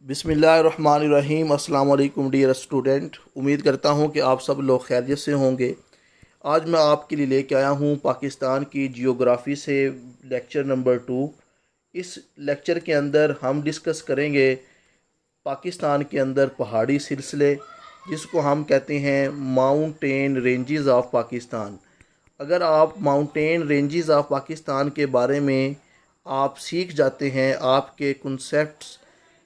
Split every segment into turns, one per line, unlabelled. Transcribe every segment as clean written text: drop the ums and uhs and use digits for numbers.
बिस्मिल्लाहिर्रहमानिर्रहीम। अस्सलाम वालेकुम डियर स्टूडेंट, उम्मीद करता हूँ कि आप सब लोग खैरियत से होंगे। आज मैं आपके लिए लेके आया हूँ पाकिस्तान की जियोग्राफ़ी से लेक्चर नंबर 2। इस लेक्चर के अंदर हम डिस्कस करेंगे पाकिस्तान के अंदर पहाड़ी सिलसिले, जिसको हम कहते हैं माउंटेन रेंजेस ऑफ पाकिस्तान। अगर आप माउंटेन रेंजेस ऑफ पाकिस्तान के बारे में आप सीख जाते हैं, आपके कॉन्सेप्ट्स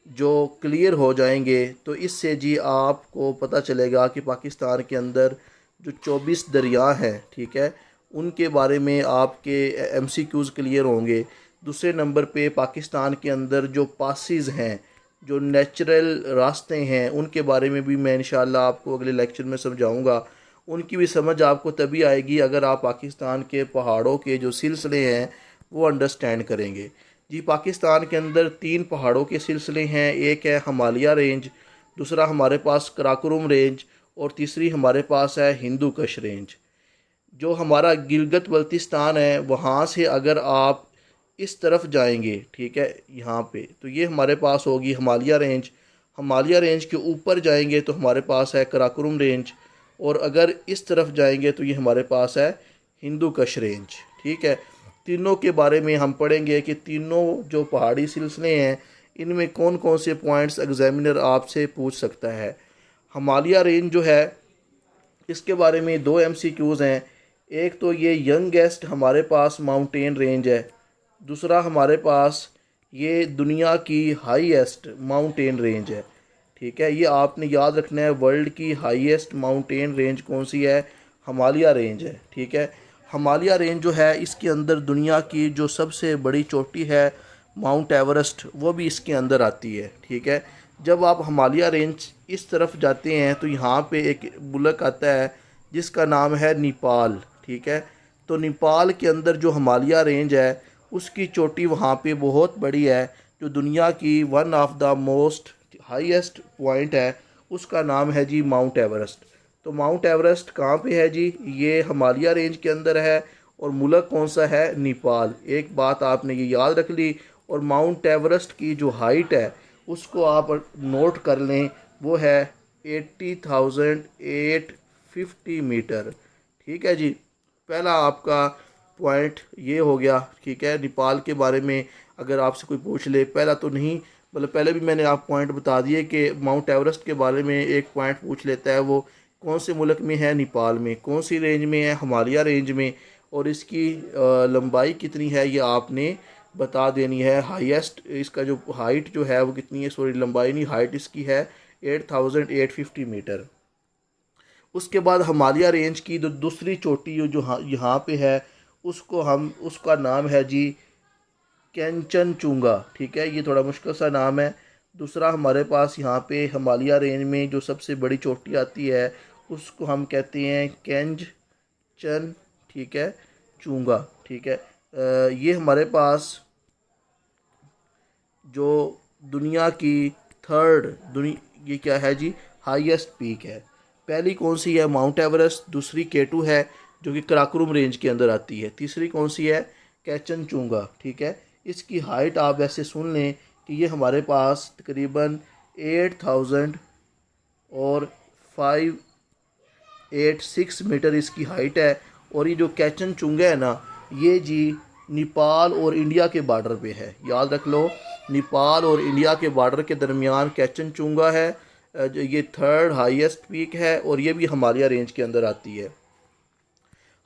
जो क्लियर हो जाएंगे, तो इससे जी आपको पता चलेगा कि पाकिस्तान के अंदर जो 24 दरिया हैं, ठीक है, उनके बारे में आपके एमसीक्यूज़ क्लियर होंगे। दूसरे नंबर पे पाकिस्तान के अंदर जो पासिस हैं, जो नेचुरल रास्ते हैं, उनके बारे में भी मैं इंशाल्लाह आपको अगले लेक्चर में समझाऊंगा। उनकी भी समझ आपको तभी आएगी अगर आप पाकिस्तान के पहाड़ों के जो सिलसिले हैं वो अंडरस्टैंड करेंगे। जी, पाकिस्तान के अंदर 3 पहाड़ों के सिलसिले हैं। एक है हिमालय रेंज, दूसरा हमारे पास कराकोरम रेंज, और तीसरी हमारे पास है हिंदू कुश रेंज। जो हमारा गिलगित बल्तिस्तान है, वहाँ से अगर आप इस तरफ जाएंगे, ठीक है, यहाँ पे, तो ये हमारे पास होगी हिमालय रेंज। हिमालय रेंज के ऊपर जाएंगे तो हमारे पास है कराकोरम रेंज, और अगर इस तरफ जाएंगे तो ये हमारे पास है हिंदू कुश रेंज। ठीक है, तीनों के बारे में हम पढ़ेंगे कि तीनों जो पहाड़ी सिलसिले हैं, इनमें कौन कौन से पॉइंट्स एग्जामिनर आपसे पूछ सकता है। हिमालय रेंज जो है, इसके बारे में 2 एमसीक्यूज़ हैं। एक तो ये यंगेस्ट हमारे पास माउंटेन रेंज है, दूसरा हमारे पास ये दुनिया की हाईएस्ट माउंटेन रेंज है। ठीक है, ये आपने याद रखना है, वर्ल्ड की हाईएस्ट माउंटेन रेंज कौन सी है? हिमालय रेंज है। ठीक है, हिमालय रेंज जो है, इसके अंदर दुनिया की जो सबसे बड़ी चोटी है माउंट एवरेस्ट, वो भी इसके अंदर आती है। ठीक है, जब आप हिमालय रेंज इस तरफ जाते हैं तो यहाँ पे एक मुल्क आता है जिसका नाम है नेपाल। ठीक है, तो नेपाल के अंदर जो हिमालय रेंज है, उसकी चोटी वहाँ पे बहुत बड़ी है, जो दुनिया की one of the most highest point है, उसका नाम है जी माउंट एवरेस्ट। तो माउंट एवरेस्ट कहाँ पे है जी? ये हिमालय रेंज के अंदर है, और मुल्क कौन सा है? नेपाल। एक बात आपने ये याद रख ली। और माउंट एवरेस्ट की जो हाइट है उसको आप नोट कर लें, वो है 80,850 मीटर। ठीक है जी, पहला आपका पॉइंट ये हो गया। ठीक है, नेपाल के बारे में अगर आपसे कोई पूछ ले, पहला तो नहीं, मतलब पहले भी मैंने आप पॉइंट बता दिए कि माउंट एवरेस्ट के बारे में एक पॉइंट पूछ लेता है, वो कौन से मुल्क में है? नेपाल में। कौन सी रेंज में है? हिमालय रेंज में। और इसकी लंबाई कितनी है ये आपने बता देनी है। हाईएस्ट इसका जो हाइट जो है वो कितनी है? सॉरी, लंबाई नहीं, हाइट इसकी है 8,850 मीटर। उसके बाद हिमालय रेंज की जो दूसरी चोटी जो यहाँ पे है, उसका नाम है जी कैंचनचुंगा। ठीक है, ये थोड़ा मुश्किल सा नाम है। दूसरा हमारे पास यहाँ पे हिमालय रेंज में जो सबसे बड़ी चोटी आती है, उसको हम कहते हैं कैंज चन। ठीक है, चूंगा। ठीक है, ये हमारे पास जो दुनिया की थर्ड ये क्या है जी? हाईएस्ट पीक है। पहली कौन सी है? Mount Everest. दूसरी केटू है जो कि कराकोरम रेंज के अंदर आती है। तीसरी कौन सी है? कैचनचुंगा। ठीक है, इसकी हाइट आप ऐसे सुन लें कि ये हमारे पास तकरीबन 8,000 और 586 मीटर इसकी हाइट है। और ये जो कैचनचुंगा है ना, ये जी नेपाल और इंडिया के बॉर्डर पे है। याद रख लो, नेपाल और इंडिया के बॉर्डर के दरमियान कैचनचुंगा है। ये थर्ड हाईएस्ट पीक है, और ये भी हिमालय रेंज के अंदर आती है।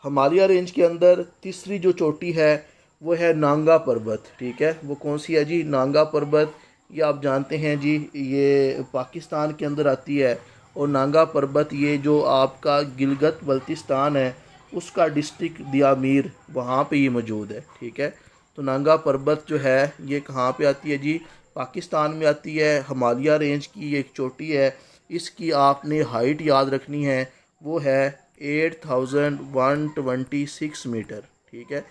हिमालय रेंज के अंदर तीसरी जो चोटी है वो है नांगा पर्वत। ठीक है, वो कौन सी है जी? नांगा पर्वत। ये आप जानते हैं जी, ये पाकिस्तान के अंदर आती है। और नांगा पर्वत ये जो आपका गिलगित बल्तिस्तान है, उसका डिस्ट्रिक्ट दियामीर, वहाँ पे ये मौजूद है। ठीक है, तो नांगा पर्वत जो है ये कहाँ पे आती है जी? पाकिस्तान में आती है। हिमालय रेंज की एक चोटी है, इसकी आपने हाइट याद रखनी है, वो है 8,126 मीटर। ठीक है,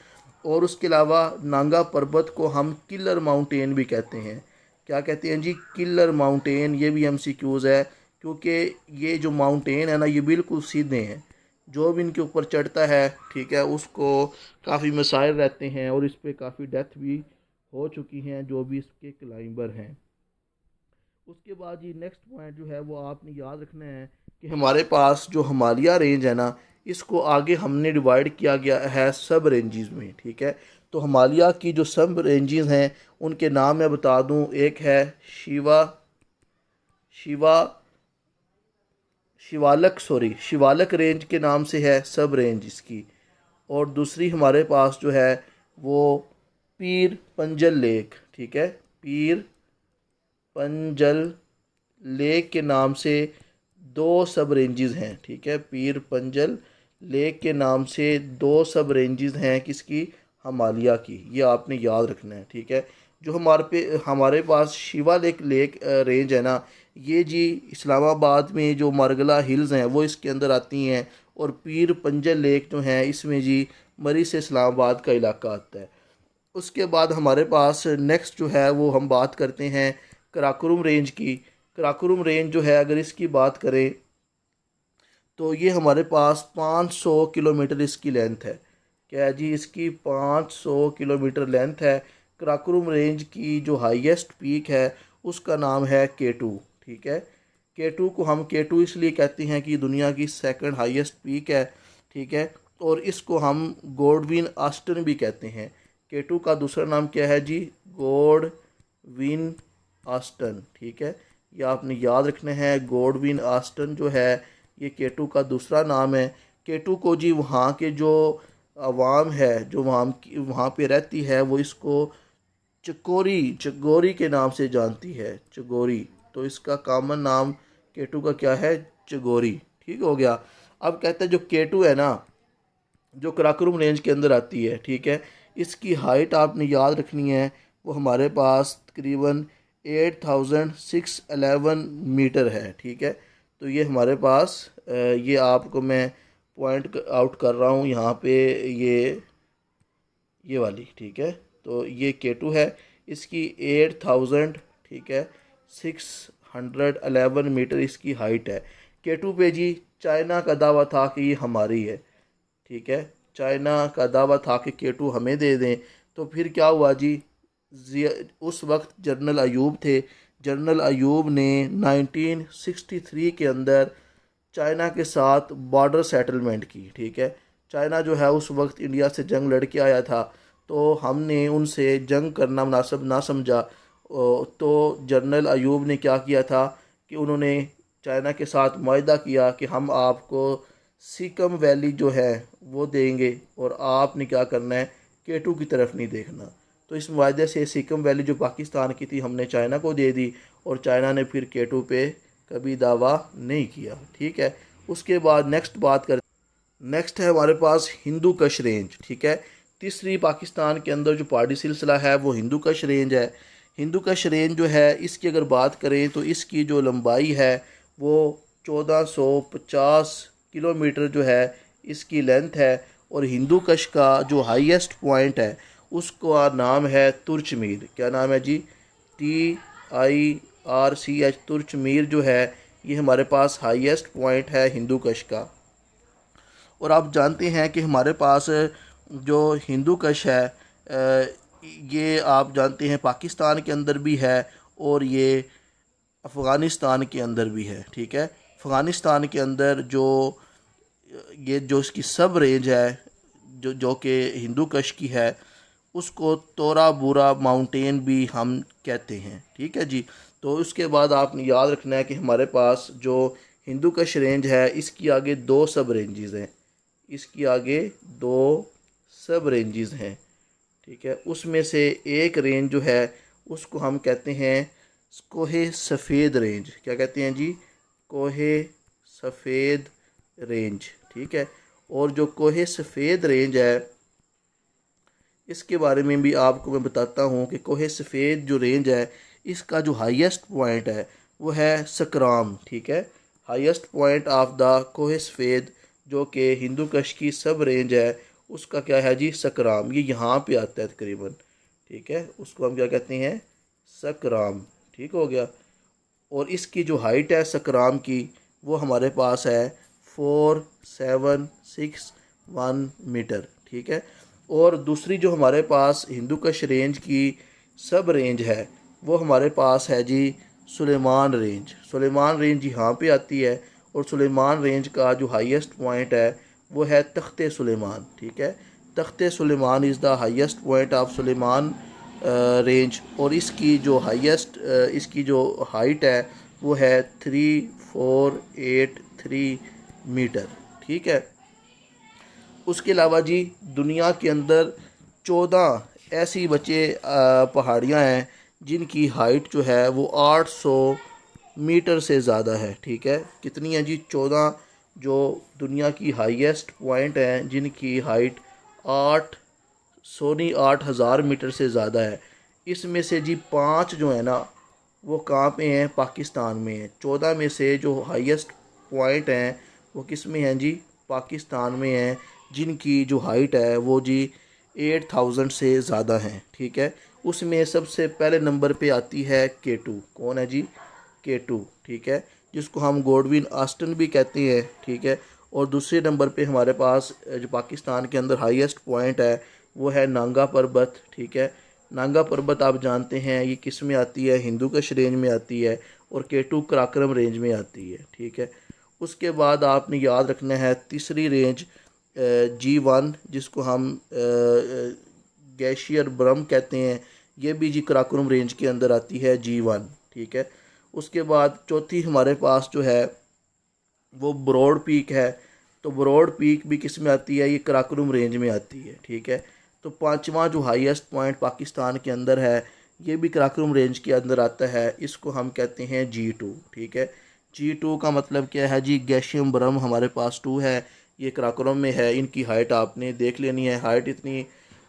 और उसके अलावा नांगा पर्वत को हम किलर माउंटेन भी कहते हैं। क्या कहते हैं जी? Killer mountain. ये भी एमसीक्यूज़ है, क्योंकि ये जो माउंटेन है ना, ये बिल्कुल सीधे हैं। जो भी इनके ऊपर चढ़ता है, ठीक है, उसको काफ़ी मसाइल रहते हैं, और इस पर काफ़ी डेथ भी हो चुकी हैं जो भी इसके क्लाइंबर हैं। उसके बाद जी नेक्स्ट पॉइंट जो है वो आपने याद रखना है कि हमारे पास जो हिमालय रेंज है ना, इसको आगे हमने डिवाइड किया गया है सब रेंजेस में। ठीक है, तो हिमालय की जो सब रेंजेस हैं उनके नाम मैं बता दूं। एक है शिवा शिवा शिवालक रेंज के नाम से है सब रेंज इसकी। और दूसरी हमारे पास जो है वो पीर पंजल लेक। ठीक है, पीर पंजल लेक के नाम से दो सब रेंजेस हैं। ठीक है, पीर पंजल लेक के नाम से दो सब रेंजेस हैं किसकी, हिमालय की। ये आपने याद रखना है। ठीक है, जो हमारे पास शिवा लेक रेंज है ना, ये जी इस्लामाबाद में जो मरगला हिल्स हैं वो इसके अंदर आती हैं। और पीर पंजल लेक जो है इसमें जी मरी से इस्लामाबाद का इलाका आता है। उसके बाद हमारे पास नेक्स्ट जो है वो हम बात करते हैं कराकोरम रेंज की। कराकोरम रेंज जो है अगर इसकी बात करें तो ये हमारे पास 500 किलोमीटर इसकी लेंथ है। क्या है जी, इसकी 500 किलोमीटर लेंथ है। कराकोरम रेंज की जो हाईएस्ट पीक है उसका नाम है K2। ठीक है, K2 को हम K2 इसलिए कहते हैं कि दुनिया की सेकंड हाईएस्ट पीक है। ठीक है, और इसको हम गॉडविन आस्टन भी कहते हैं। K2 का दूसरा नाम क्या है जी, गॉडविन आस्टन। ठीक है, ये आपने याद रखना है। गॉडविन आस्टन जो है ये K2 का दूसरा नाम है। K2 को जी वहाँ के जो आवाम है जो वहाँ पे रहती है वो इसको चकोरी के नाम से जानती है, चगोरी। तो इसका कॉमन नाम K2 का क्या है, चगोरी। ठीक हो गया। अब कहते हैं जो K2 है ना, जो कराकोरम रेंज के अंदर आती है। ठीक है, इसकी हाइट आपने याद रखनी है, वो हमारे पास तकरीबन 8611 मीटर है। ठीक है, तो ये हमारे पास ये आपको मैं पॉइंट आउट कर रहा हूँ यहाँ पे, ये वाली। ठीक है, तो ये K2 है, इसकी 8000, ठीक है, 611 मीटर इसकी हाइट है। K2 पे जी चाइना का दावा था कि ये हमारी है। ठीक है, चाइना का दावा था कि K2 हमें दे दें। तो फिर क्या हुआ जी, उस वक्त जनरल अयूब थे। जनरल अयूब ने 1963 के अंदर चाइना के साथ बॉर्डर सेटलमेंट की। ठीक है, चाइना जो है उस वक्त इंडिया से जंग लड़ के आया था, तो हमने उनसे जंग करना मुनासिब ना समझा। तो जनरल अयूब ने क्या किया था कि उन्होंने चाइना के साथ मुआहदा किया कि हम आपको सिकम वैली जो है वो देंगे और आपने क्या करना है, K2 की तरफ नहीं देखना। तो इस मुआहदे से सिकम वैली जो पाकिस्तान की थी हमने चाइना को दे दी और चाइना ने फिर K2 पे कभी दावा नहीं किया। ठीक है, उसके बाद नेक्स्ट है हमारे पास हिंदू कश रेंज। ठीक है, तीसरी पाकिस्तान के अंदर जो पहाड़ी सिलसिला है वो हिंदू कश रेंज है। हिंदू कश रेंज जो है इसकी अगर बात करें तो इसकी जो लंबाई है वो 1450 किलोमीटर जो है इसकी लेंथ है। और हिंदू कश का जो हाईएस्ट पॉइंट है उसका नाम है तुर्चमीर। क्या नाम है जी, TIRCH, तुर्चमीर जो है ये हमारे पास हाईएस्ट पॉइंट है हिंदू कश का। और आप जानते हैं कि हमारे पास जो हिंदू कश है ये आप जानते हैं पाकिस्तान के अंदर भी है और ये अफ़गानिस्तान के अंदर भी है। ठीक है, अफ़गानिस्तान के अंदर जो इसकी सब रेंज है जो कि हिंदू कश की है उसको तोरा बुरा माउंटेन भी हम कहते हैं। ठीक है जी, तो उसके बाद आपने याद रखना है कि हमारे पास जो हिंदू कश रेंज है इसकी आगे दो सब रेंजेस हैं, इसकी आगे दो सब रेंजेस हैं। ठीक है, उसमें से एक रेंज जो है उसको हम कहते हैं कोहे सफ़ेद रेंज। क्या कहते हैं जी, कोहे सफ़ेद रेंज। ठीक है, और जो कोहे सफ़ेद रेंज है इसके बारे में भी आपको मैं बताता हूँ कि कोहे सफ़ेद जो रेंज है इसका जो हाईएस्ट पॉइंट है वो है सकराम। ठीक है, हाईएस्ट पॉइंट ऑफ द कोहे सफ़ेद जो कि हिंदू कश की सब रेंज है उसका क्या है जी, सकराम। ये यहाँ पे आता है तकरीबन। ठीक है, उसको हम क्या कहते हैं, सकराम। ठीक हो गया। और इसकी जो हाइट है सकराम की वो हमारे पास है 4761 मीटर। ठीक है, और दूसरी जो हमारे पास हिंदू कश रेंज की सब रेंज है वो हमारे पास है जी सुलेमान रेंज। सुलेमान रेंज यहाँ पे आती है और सुलेमान रेंज का जो हाईएस्ट पॉइंट है वो है तख्ते सुलेमान। ठीक है, Takhte Sulaiman is the highest point of Sulaiman range. और इसकी जो हाइट है वो है 3483 मीटर। ठीक है, उसके अलावा जी दुनिया के अंदर 14 ऐसी पहाड़ियाँ हैं जिनकी हाइट जो है वो 800 मीटर से ज़्यादा है। ठीक है, कितनी है जी? 14 जो दुनिया की हाईएस्ट पॉइंट हैं जिनकी हाइट 8,000 मीटर से ज़्यादा है। इसमें से जी 5 जो है ना वो कहाँ पे हैं? पाकिस्तान में हैं। 14 में से जो हाईएस्ट पॉइंट हैं वो किस में हैं जी? पाकिस्तान में हैं, जिनकी जो हाइट है वो जी 8,000 से ज़्यादा हैं। ठीक है, उसमें सबसे पहले नंबर पे आती है K2। कौन है जी? K2। ठीक है, जिसको हम गॉडविन आस्टन भी कहते हैं। ठीक है, और दूसरे नंबर पे हमारे पास जो पाकिस्तान के अंदर हाईएस्ट पॉइंट है वो है नांगा पर्वत। ठीक है, नांगा पर्वत आप जानते हैं ये किस में आती है? हिंदूकुश रेंज में आती है और K2 कराक्रम रेंज में आती है। ठीक है, उसके बाद आपने याद रखना है तीसरी रेंज G1, जिसको हम ग्लेशियर ब्रह्म कहते हैं, ये भी जी कराकोरम रेंज के अंदर आती है G1। ठीक है, उसके बाद चौथी हमारे पास जो है वो ब्रॉड पीक है। तो ब्रॉड पीक भी किस में आती है? ये कराकोरम रेंज में आती है। ठीक है, तो पांचवा जो हाईएस्ट पॉइंट पाकिस्तान के अंदर है ये भी कराकोरम रेंज के अंदर आता है, इसको हम कहते हैं G2। ठीक है, G2 का मतलब क्या है जी? गैशियम ब्रह्म हमारे पास 2 है, ये कराकोरम में है। इनकी हाइट आपने देख लेनी है, हाइट इतनी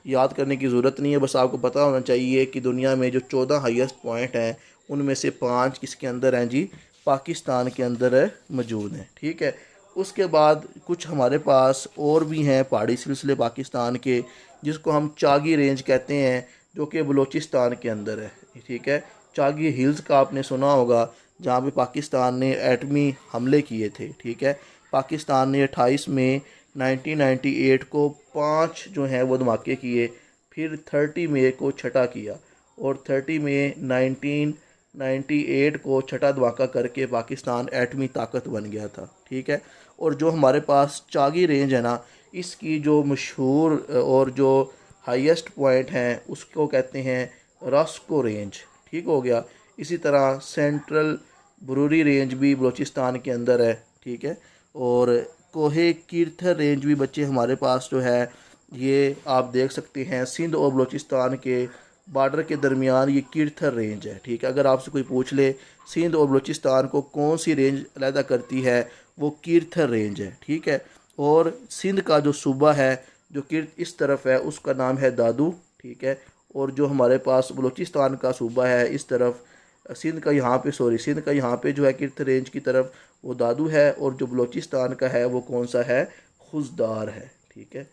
याद करने की ज़रूरत नहीं है, बस आपको पता होना चाहिए कि दुनिया में जो 14 हाईएस्ट पॉइंट हैं उनमें से 5 किसके अंदर हैं जी? पाकिस्तान के अंदर मौजूद हैं। ठीक है, उसके बाद कुछ हमारे पास और भी हैं पहाड़ी सिलसिले पाकिस्तान के, जिसको हम चागी रेंज कहते हैं, जो कि बलूचिस्तान के अंदर है। ठीक है, चागी हिल्स का आपने सुना होगा, जहाँ पे पाकिस्तान ने एटमी हमले किए थे। ठीक है, पाकिस्तान ने 28 मई 1998 को 5 जो हैं वो धमाके किए, फिर 30 मई को छठा किया और 30 मई 1998 को छठा धमाका करके पाकिस्तान एटमी ताकत बन गया था। ठीक है, और जो हमारे पास चागी रेंज है ना, इसकी जो मशहूर और जो हाईएस्ट पॉइंट हैं उसको कहते हैं रॉस्को रेंज। ठीक हो गया, इसी तरह सेंट्रल ब्रूरी रेंज भी बलूचिस्तान के अंदर है। ठीक है, और कोहे कीर्थर रेंज भी बच्चे हमारे पास जो है ये आप देख सकते हैं, सिंध और बलूचिस्तान के बॉर्डर के दरमियान ये कीर्थर रेंज है। ठीक है, अगर आपसे कोई पूछ ले सिंध और बलूचिस्तान को कौन सी रेंज अलहदा करती है, वो कीर्थर रेंज है। ठीक है, और सिंध का जो सूबा है जो कीर्थ इस तरफ है उसका नाम है दादू। ठीक है, और जो हमारे पास बलूचिस्तान का सूबा है इस तरफ, सिंध का यहाँ पे जो है कीर्थ रेंज की तरफ वो दादू है, और जो बलूचिस्तान का है वो कौन सा है? खुजदार है। ठीक है,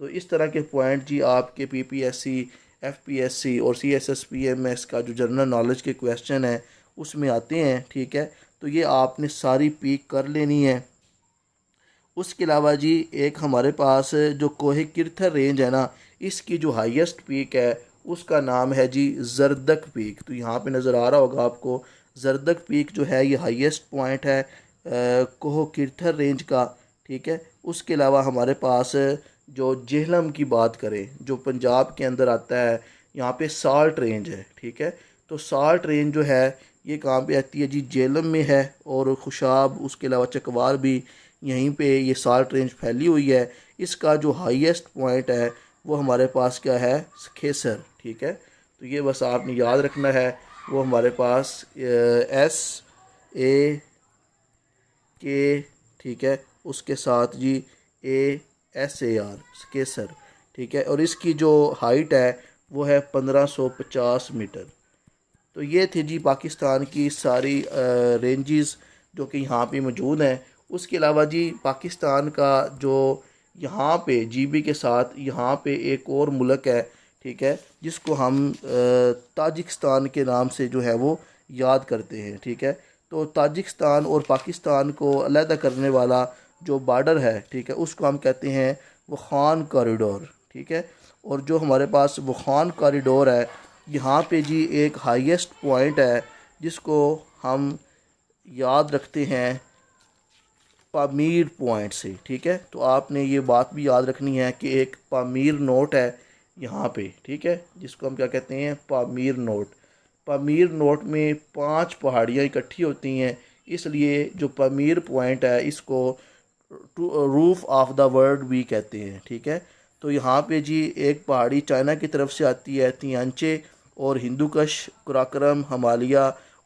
तो इस तरह के पॉइंट जी आपके PPSC, FPSC और CSSPMS का जो जनरल नॉलेज के क्वेश्चन है उसमें आते हैं। ठीक है, तो ये आपने सारी पीक कर लेनी है। उसके अलावा जी एक हमारे पास जो कोहे किरथर रेंज है ना, इसकी जो हाईएस्ट पीक है उसका नाम है जी जरदक पीक। तो यहाँ पे नज़र आ रहा होगा आपको, जरदक पीक जो है ये हाईएस्ट पॉइंट है कोह किरथर रेंज का। ठीक है, उसके अलावा हमारे पास जो जेहलम की बात करें जो पंजाब के अंदर आता है, यहाँ पे साल्ट रेंज है। ठीक है, तो साल्ट रेंज जो है ये कहाँ पे आती है जी? जेहलम में है, और खुशाब उसके अलावा चकवार भी यहीं पे ये साल्ट रेंज फैली हुई है। इसका जो हाईएस्ट पॉइंट है वो हमारे पास क्या है? खेसर। ठीक है, तो ये बस आपने याद रखना है, वो हमारे पास SAK। ठीक है, उसके साथ जी ASAR केसर। ठीक है, और इसकी जो हाइट है वो है 1550 मीटर। तो ये थी जी पाकिस्तान की सारी रेंजेस जो कि यहाँ पे मौजूद हैं। उसके अलावा जी पाकिस्तान का जो यहाँ पे GB के साथ यहाँ पे एक और मुल्क है, ठीक है, जिसको हम ताजिकिस्तान के नाम से जो है वो याद करते हैं। ठीक है, तो ताजिकिस्तान और पाकिस्तान को अलहदा करने वाला जो बॉर्डर है, ठीक है, उसको हम कहते हैं वखान कॉरिडोर। ठीक है, और जो हमारे पास वखान कॉरिडोर है यहाँ पे जी एक हाईएस्ट पॉइंट है जिसको हम याद रखते हैं पामीर पॉइंट से, ठीक है। तो आपने ये बात भी याद रखनी है कि एक पामीर नोट है यहाँ पे, ठीक है, जिसको हम क्या कहते हैं, पामीर नोट। पामीर नोट में 5 पहाड़ियाँ इकट्ठी होती हैं, इसलिए जो पामीर पॉइंट है इसको रूफ ऑफ द वर्ल्ड भी कहते हैं, ठीक है। तो यहाँ पे जी एक पहाड़ी चाइना की तरफ से आती है, तियांचे और हिंदुकश, कराकरम, हिमालय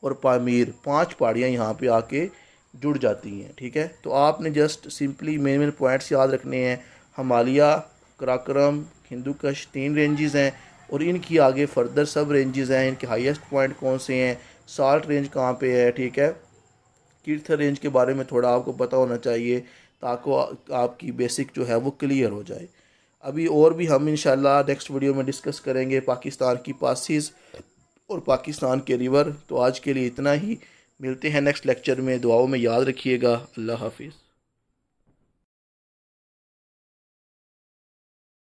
और पामीर, 5 पहाड़ियाँ यहाँ पे आके जुड़ जाती हैं, ठीक है। तो आपने जस्ट सिंपली मेन पॉइंट्स याद रखने हैं। हिमालय, कराकरम, हिंदुकश 3 रेंजेस हैं और इनकी आगे फर्दर सब रेंजेस हैं। इनके हाईएस्ट पॉइंट कौन से हैं, साल्ट रेंज कहाँ पे है, ठीक है। कीर्थर रेंज के बारे में थोड़ा आपको पता होना चाहिए ताकि आपकी बेसिक जो है वो क्लियर हो जाए। अभी और भी हम इंशाल्लाह नेक्स्ट वीडियो में डिस्कस करेंगे पाकिस्तान की पासिस और पाकिस्तान के रिवर। तो आज के लिए इतना ही, मिलते हैं नेक्स्ट लेक्चर में। दुआओं में याद रखिएगा। अल्लाह हाफिज़।